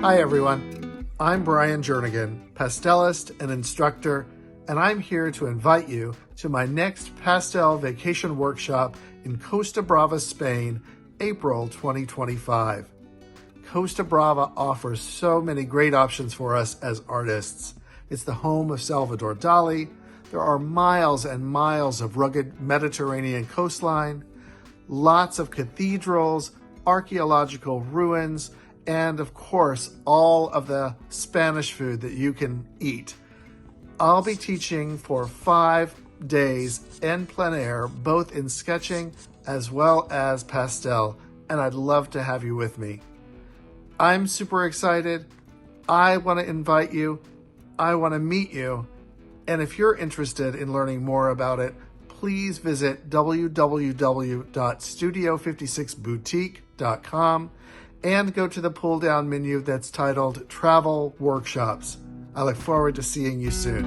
Hi everyone, I'm Bryan Jernigan, pastelist and instructor, and I'm here to invite you to my next pastel vacation workshop in Costa Brava, Spain, April 2025. Costa Brava offers so many great options for us as artists. It's the home of Salvador Dali. There are miles and miles of rugged Mediterranean coastline, lots of cathedrals, archaeological ruins, and of course, all of the Spanish food that you can eat. I'll be teaching for 5 days en plein air, both in sketching as well as pastel, and I'd love to have you with me. I'm super excited. I want to invite you. I want to meet you. And if you're interested in learning more about it, please visit www.studio56boutique.com and go to the pull-down menu that's titled Travel Workshops. I look forward to seeing you soon.